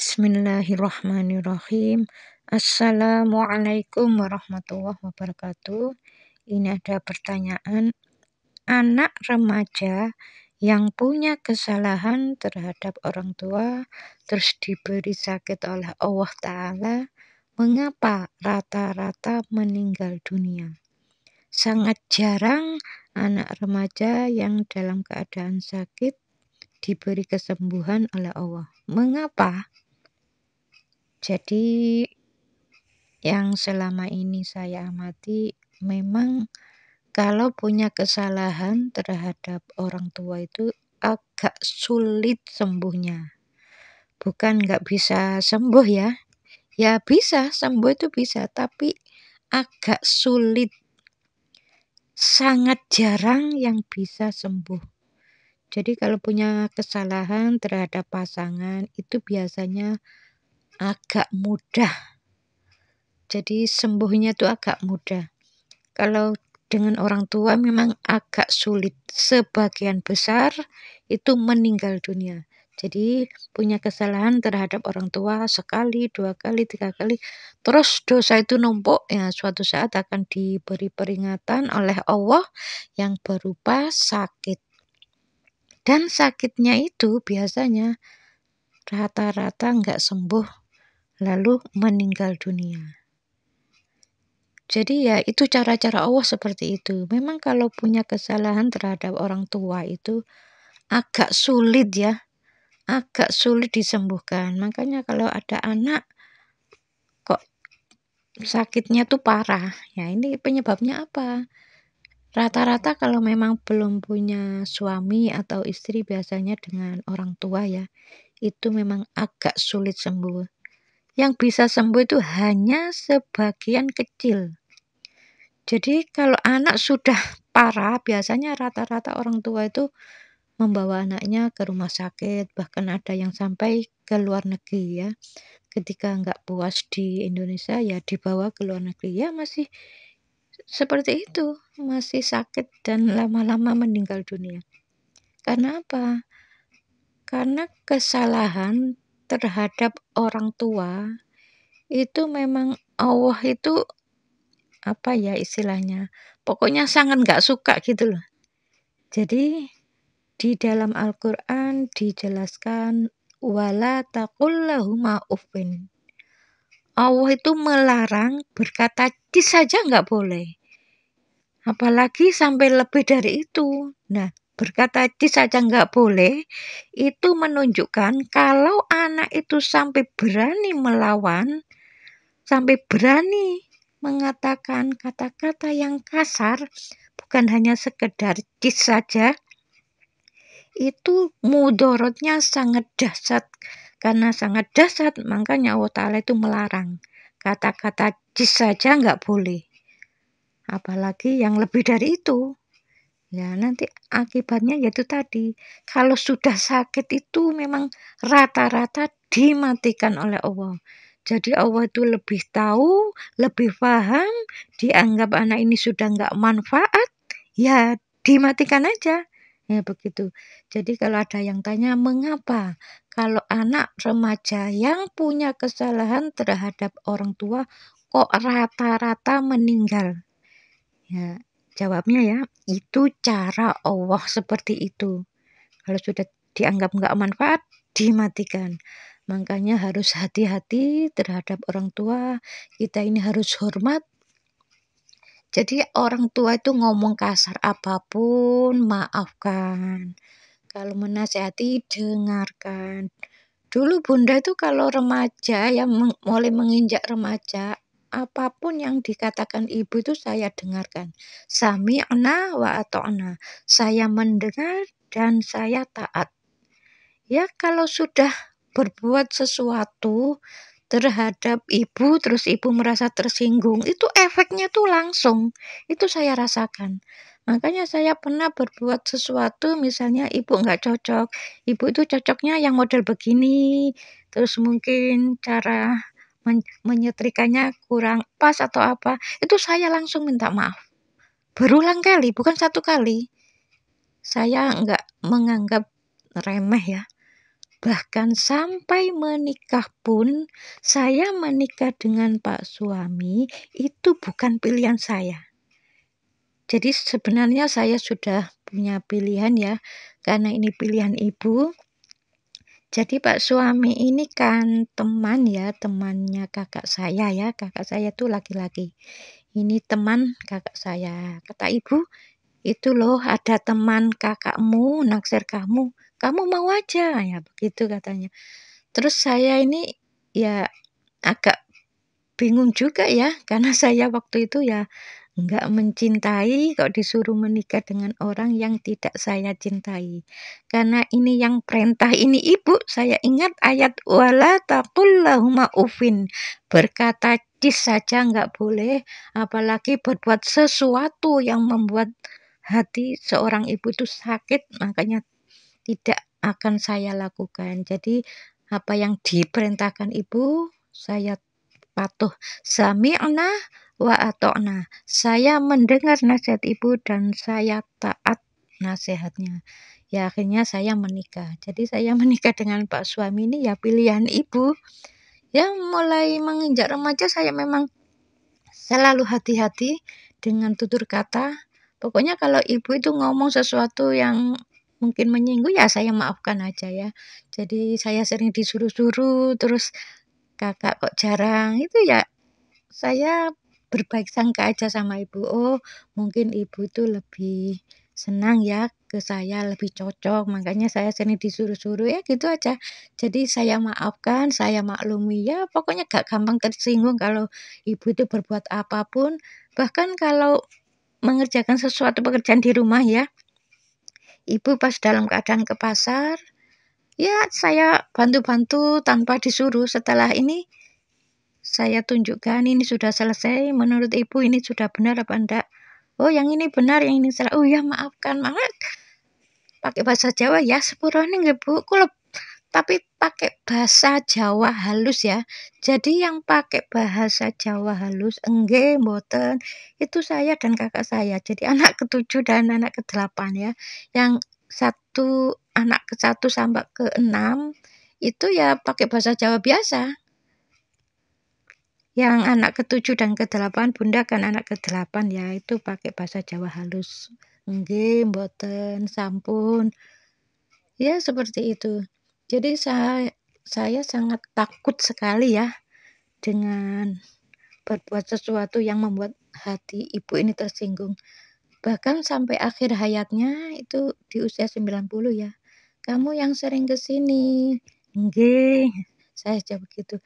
Bismillahirrahmanirrahim. Assalamualaikum warahmatullahi wabarakatuh. Ini ada pertanyaan, anak remaja yang punya kesalahan terhadap orang tua terus diberi sakit oleh Allah Ta'ala, mengapa rata-rata meninggal dunia? Sangat jarang anak remaja yang dalam keadaan sakit diberi kesembuhan oleh Allah. Mengapa? Jadi yang selama ini saya amati, memang kalau punya kesalahan terhadap orang tua itu agak sulit sembuhnya. Bukan nggak bisa sembuh ya. Ya bisa, sembuh itu bisa, tapi agak sulit. Sangat jarang yang bisa sembuh. Jadi kalau punya kesalahan terhadap pasangan itu biasanya agak mudah. Jadi sembuhnya itu agak mudah. Kalau dengan orang tua memang agak sulit. Sebagian besar itu meninggal dunia. Jadi punya kesalahan terhadap orang tua sekali, 2 kali, 3 kali. Terus dosa itu numpuk, ya suatu saat akan diberi peringatan oleh Allah yang berupa sakit. Dan sakitnya itu biasanya rata-rata nggak sembuh, lalu meninggal dunia. Jadi ya itu cara-cara Allah seperti itu. Memang kalau punya kesalahan terhadap orang tua itu agak sulit ya. Agak sulit disembuhkan. Makanya kalau ada anak kok sakitnya tuh parah. Ya ini penyebabnya apa? Rata-rata kalau memang belum punya suami atau istri biasanya dengan orang tua ya. Itu memang agak sulit sembuh. Yang bisa sembuh itu hanya sebagian kecil. Jadi kalau anak sudah parah, biasanya rata-rata orang tua itu membawa anaknya ke rumah sakit, bahkan ada yang sampai ke luar negeri ya. Ketika nggak puas di Indonesia ya dibawa ke luar negeri, ya masih seperti itu, masih sakit dan lama-lama meninggal dunia. Karena apa? Karena kesalahan terhadap orang tua itu memang Allah itu apa ya istilahnya, pokoknya sangat nggak suka gitu loh. Jadi di dalam Al-Quran dijelaskan wala taqul lahuma uffin. Allah itu melarang berkata cis saja nggak boleh. Apalagi sampai lebih dari itu. Nah, berkata cis saja nggak boleh, itu menunjukkan kalau anak itu sampai berani melawan, sampai berani mengatakan kata-kata yang kasar, bukan hanya sekedar cis saja, itu mudorotnya sangat dahsyat. Karena sangat dahsyat, makanya Allah Ta'ala itu melarang. Kata-kata cis saja nggak boleh. Apalagi yang lebih dari itu. Ya nanti akibatnya yaitu tadi. Kalau sudah sakit itu memang rata-rata dimatikan oleh Allah. Jadi Allah itu lebih tahu, lebih paham, dianggap anak ini sudah nggak manfaat, ya dimatikan aja. Ya begitu. Jadi kalau ada yang tanya mengapa kalau anak remaja yang punya kesalahan terhadap orang tua kok rata-rata meninggal? Ya, jawabnya ya, itu cara Allah seperti itu. Kalau sudah dianggap nggak manfaat, dimatikan. Makanya harus hati-hati terhadap orang tua. Kita ini harus hormat. Jadi orang tua itu ngomong kasar apapun, maafkan. Kalau menasihati, dengarkan. Dulu bunda itu kalau remaja yang mulai menginjak remaja, apapun yang dikatakan ibu itu saya dengarkan. Sami'na wa ata'na. Saya mendengar dan saya taat. Ya kalau sudah berbuat sesuatu terhadap ibu, terus ibu merasa tersinggung, itu efeknya tuh langsung. Itu saya rasakan. Makanya saya pernah berbuat sesuatu, misalnya ibu nggak cocok. Ibu itu cocoknya yang model begini, terus mungkin cara menyetrikanya kurang pas atau apa. Itu saya langsung minta maaf. Berulang kali, bukan 1 kali. Saya nggak menganggap remeh ya. Bahkan sampai menikah pun, saya menikah dengan Pak suami itu bukan pilihan saya. Jadi sebenarnya saya sudah punya pilihan ya, karena ini pilihan ibu. Jadi Pak suami ini kan teman ya, temannya kakak saya ya, kakak saya tuh laki-laki. Ini teman kakak saya. Kata ibu, itu loh ada teman kakakmu naksir kamu mau aja ya begitu katanya. Terus saya ini ya agak bingung juga ya, karena saya waktu itu ya nggak mencintai kok disuruh menikah dengan orang yang tidak saya cintai. Karena ini yang perintah ini ibu, saya ingat ayat wala taqul lahuma ufin. Berkata cis saja nggak boleh, apalagi berbuat sesuatu yang membuat hati seorang ibu itu sakit, makanya tidak akan saya lakukan. Jadi apa yang diperintahkan ibu, saya patuh. Sami'na wa ata'na. Saya mendengar nasihat ibu dan saya taat nasihatnya. Ya akhirnya saya menikah. Jadi saya menikah dengan Pak suami ini ya pilihan ibu. Ya mulai menginjak remaja saya memang selalu hati-hati dengan tutur kata. Pokoknya kalau ibu itu ngomong sesuatu yang mungkin menyinggung ya saya maafkan aja ya. Jadi saya sering disuruh-suruh terus kakak kok jarang itu ya saya berbaik sangka aja sama ibu. Oh, mungkin ibu itu lebih senang ya ke saya, lebih cocok. Makanya saya sering disuruh-suruh ya gitu aja. Jadi saya maafkan, saya maklumi ya. Pokoknya gak gampang tersinggung kalau ibu itu berbuat apapun. Bahkan kalau mengerjakan sesuatu pekerjaan di rumah ya, ibu pas dalam keadaan ke pasar, ya saya bantu-bantu tanpa disuruh. Setelah ini saya tunjukkan ini sudah selesai, menurut ibu ini sudah benar apa enggak? Oh yang ini benar, yang ini salah. Oh ya maafkan, maaf. Pakai bahasa Jawa ya, sepurane nggih Bu. Tapi pakai bahasa Jawa halus ya. Jadi yang pakai bahasa Jawa halus, enggak, mboten, itu saya dan kakak saya. Jadi anak ketujuh dan anak kedelapan ya. Yang anak ke-1 sampai ke-6 itu ya pakai bahasa Jawa biasa. Yang anak ke-7 dan ke-8, bunda kan anak ke-8 ya, itu pakai bahasa Jawa halus. Nggih, mboten, sampun. Ya seperti itu. Jadi saya sangat takut sekali ya dengan berbuat sesuatu yang membuat hati ibu ini tersinggung. Bahkan sampai akhir hayatnya itu di usia 90 ya. Kamu yang sering ke sini. Nggih, saya jawab begitu.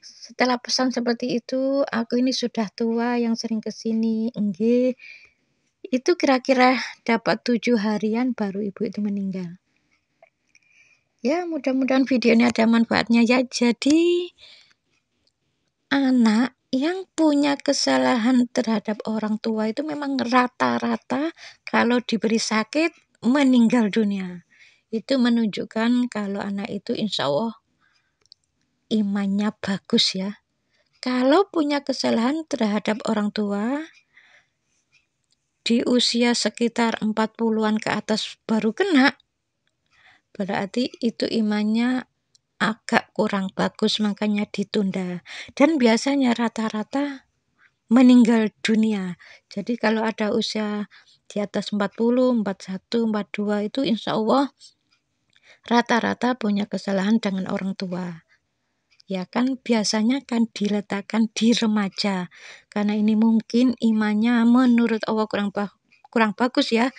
Setelah pesan seperti itu, aku ini sudah tua yang sering ke sini. Nggih. Itu kira-kira dapat 7 harian baru ibu itu meninggal. Ya, mudah-mudahan video ini ada manfaatnya ya. Jadi, anak yang punya kesalahan terhadap orang tua itu memang rata-rata kalau diberi sakit meninggal dunia. Itu menunjukkan kalau anak itu insya Allah imannya bagus ya. Kalau punya kesalahan terhadap orang tua di usia sekitar 40-an ke atas baru kena, berarti itu imannya agak kurang bagus, makanya ditunda. Dan biasanya rata-rata meninggal dunia. Jadi kalau ada usia di atas 40, 41, 42 itu insya Allah rata-rata punya kesalahan dengan orang tua. Ya kan biasanya kan diletakkan di remaja. Karena ini mungkin imannya menurut Allah kurang bagus ya.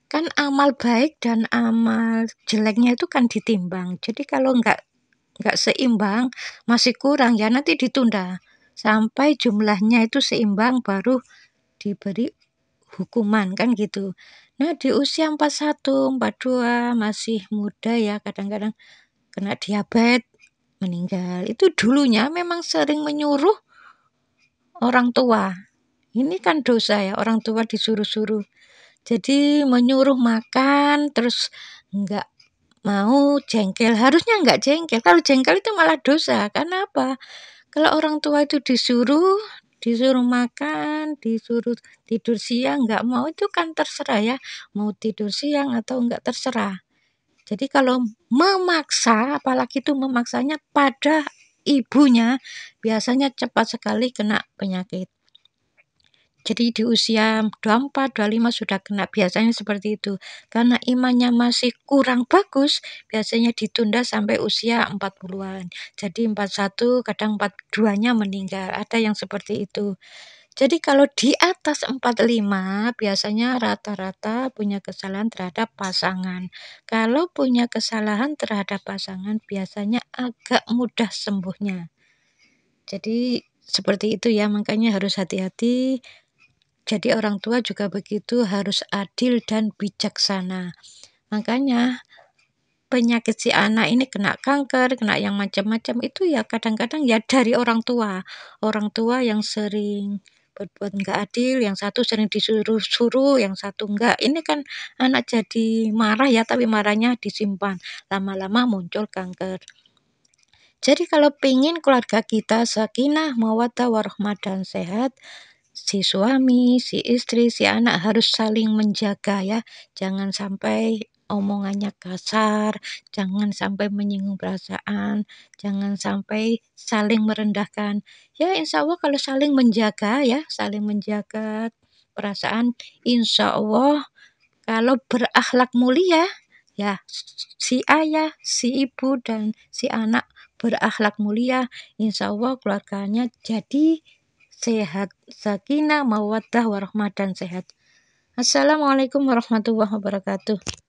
Kan amal baik dan amal jeleknya itu kan ditimbang. Jadi kalau nggak seimbang, masih kurang ya nanti ditunda. Sampai jumlahnya itu seimbang baru diberi hukuman kan gitu. Nah di usia 41, 42 masih muda ya kadang-kadang kena diabetes meninggal. Itu dulunya memang sering menyuruh orang tua. Ini kan dosa ya, orang tua disuruh-suruh. Jadi menyuruh makan terus enggak mau jengkel. Harusnya enggak jengkel. Kalau jengkel itu malah dosa. Karena apa? Kalau orang tua itu disuruh makan, disuruh tidur siang, enggak mau itu kan terserah ya. Mau tidur siang atau enggak terserah. Jadi kalau memaksa, apalagi itu memaksanya pada ibunya, biasanya cepat sekali kena penyakit. Jadi di usia 24, 25 sudah kena, biasanya seperti itu. Karena imannya masih kurang bagus, biasanya ditunda sampai usia 40-an. Jadi 41, kadang 42-nya meninggal, ada yang seperti itu. Jadi kalau di atas 45, biasanya rata-rata punya kesalahan terhadap pasangan. Kalau punya kesalahan terhadap pasangan, biasanya agak mudah sembuhnya. Jadi seperti itu ya, makanya harus hati-hati. Jadi orang tua juga begitu, harus adil dan bijaksana. Makanya penyakit si anak ini kena kanker, kena yang macam-macam itu ya kadang-kadang ya dari orang tua. Orang tua yang sering berbuat nggak adil, yang satu sering disuruh-suruh, yang satu enggak. Ini kan anak jadi marah ya, tapi marahnya disimpan. Lama-lama muncul kanker. Jadi kalau pingin keluarga kita sakinah, mawaddah, warahmah dan sehat, si suami, si istri, si anak harus saling menjaga ya. Jangan sampai omongannya kasar, jangan sampai menyinggung perasaan, jangan sampai saling merendahkan. Ya insya Allah kalau saling menjaga ya, saling menjaga perasaan, insya Allah kalau berakhlak mulia, ya si ayah, si ibu, dan si anak berakhlak mulia, insya Allah keluarganya jadi sehat, sakinah, mawaddah, warahmah, dan sehat. Assalamualaikum warahmatullahi wabarakatuh.